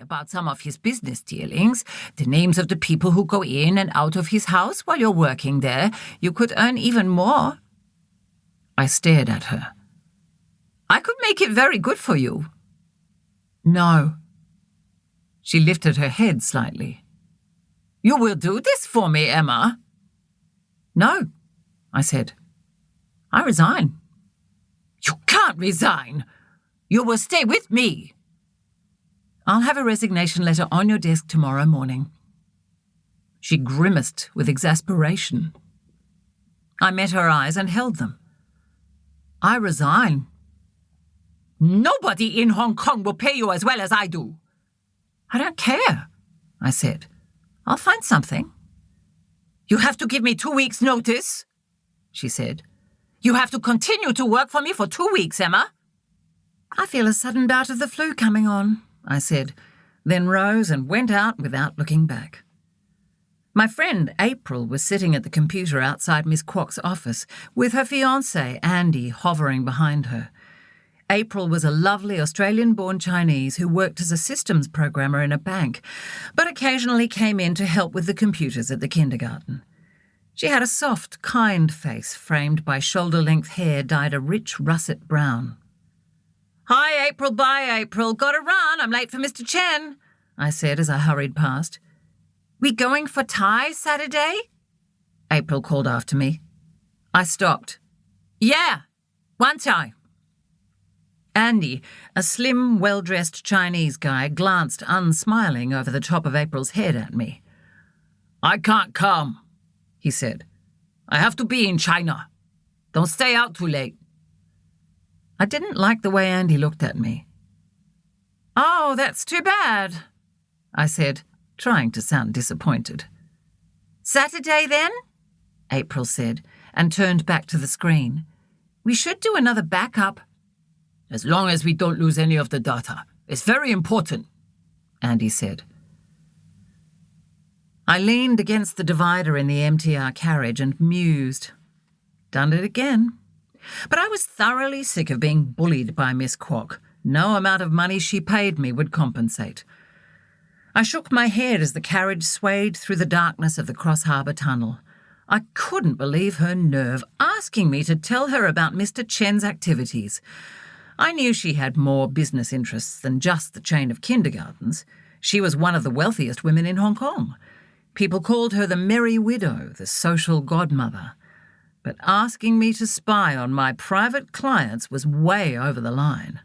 about some of his business dealings, the names of the people who go in and out of his house while you're working there. You could earn even more. I stared at her. I could make it very good for you. No. She lifted her head slightly. You will do this for me, Emma? No, I said. I resign. You can't resign. You will stay with me. I'll have a resignation letter on your desk tomorrow morning. She grimaced with exasperation. I met her eyes and held them. I resign. Nobody in Hong Kong will pay you as well as I do. I don't care, I said. I'll find something. You have to give me 2 weeks' notice, she said. You have to continue to work for me for 2 weeks, Emma. I feel a sudden bout of the flu coming on, I said, then rose and went out without looking back. My friend April was sitting at the computer outside Miss Kwok's office with her fiancé, Andy, hovering behind her. April was a lovely Australian-born Chinese who worked as a systems programmer in a bank, but occasionally came in to help with the computers at the kindergarten. She had a soft, kind face framed by shoulder-length hair dyed a rich russet brown. Hi, April, bye, April. Gotta run, I'm late for Mr. Chen, I said as I hurried past. We going for Thai Saturday? April called after me. I stopped. Yeah, one Thai. Andy, a slim, well-dressed Chinese guy, glanced unsmiling over the top of April's head at me. I can't come, he said. I have to be in China. Don't stay out too late. I didn't like the way Andy looked at me. Oh, that's too bad, I said, trying to sound disappointed. Saturday, then? April said, and turned back to the screen. We should do another backup. As long as we don't lose any of the data. It's very important, Andy said. I leaned against the divider in the MTR carriage and mused. Done it again. But I was thoroughly sick of being bullied by Miss Kwok. No amount of money she paid me would compensate. I shook my head as the carriage swayed through the darkness of the Cross Harbour Tunnel. I couldn't believe her nerve asking me to tell her about Mr. Chen's activities. I knew she had more business interests than just the chain of kindergartens. She was one of the wealthiest women in Hong Kong. People called her the Merry Widow, the social godmother. But asking me to spy on my private clients was way over the line.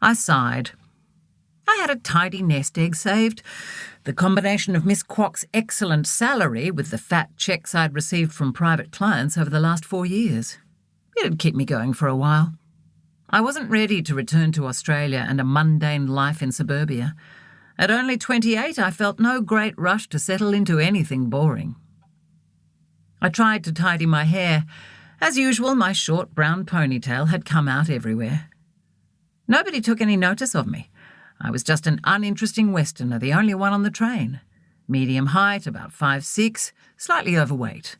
I sighed. I had a tidy nest egg saved. The combination of Miss Kwok's excellent salary with the fat checks I'd received from private clients over the last 4 years. It'd keep me going for a while. I wasn't ready to return to Australia and a mundane life in suburbia. At only 28, I felt no great rush to settle into anything boring. I tried to tidy my hair. As usual, my short brown ponytail had come out everywhere. Nobody took any notice of me. I was just an uninteresting Westerner, the only one on the train. Medium height, about 5'6", slightly overweight.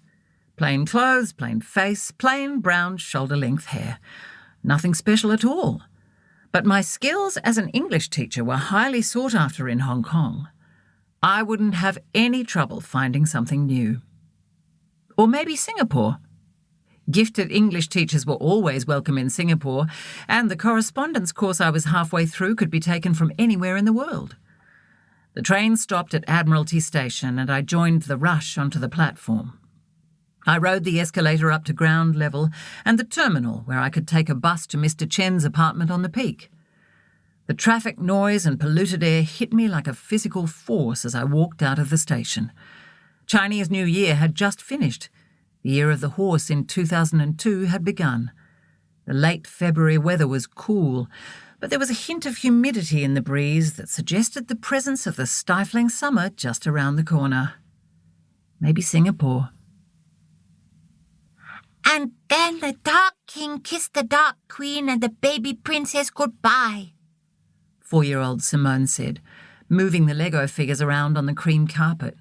Plain clothes, plain face, plain brown shoulder-length hair. Nothing special at all. But my skills as an English teacher were highly sought after in Hong Kong. I wouldn't have any trouble finding something new. Or maybe Singapore. Gifted English teachers were always welcome in Singapore, and the correspondence course I was halfway through could be taken from anywhere in the world. The train stopped at Admiralty Station, and I joined the rush onto the platform. I rode the escalator up to ground level and the terminal, where I could take a bus to Mr. Chen's apartment on the Peak. The traffic noise and polluted air hit me like a physical force as I walked out of the station. Chinese New Year had just finished. The Year of the Horse in 2002 had begun. The late February weather was cool, but there was a hint of humidity in the breeze that suggested the presence of the stifling summer just around the corner. Maybe Singapore. And then the Dark King kissed the Dark Queen and the baby princess goodbye, 4-year-old Simone said, moving the Lego figures around on the cream carpet.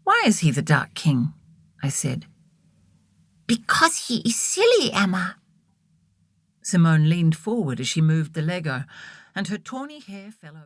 Why is he the Dark King? I said. Because he is silly, Emma. Simone leaned forward as she moved the Lego, and her tawny hair fell over.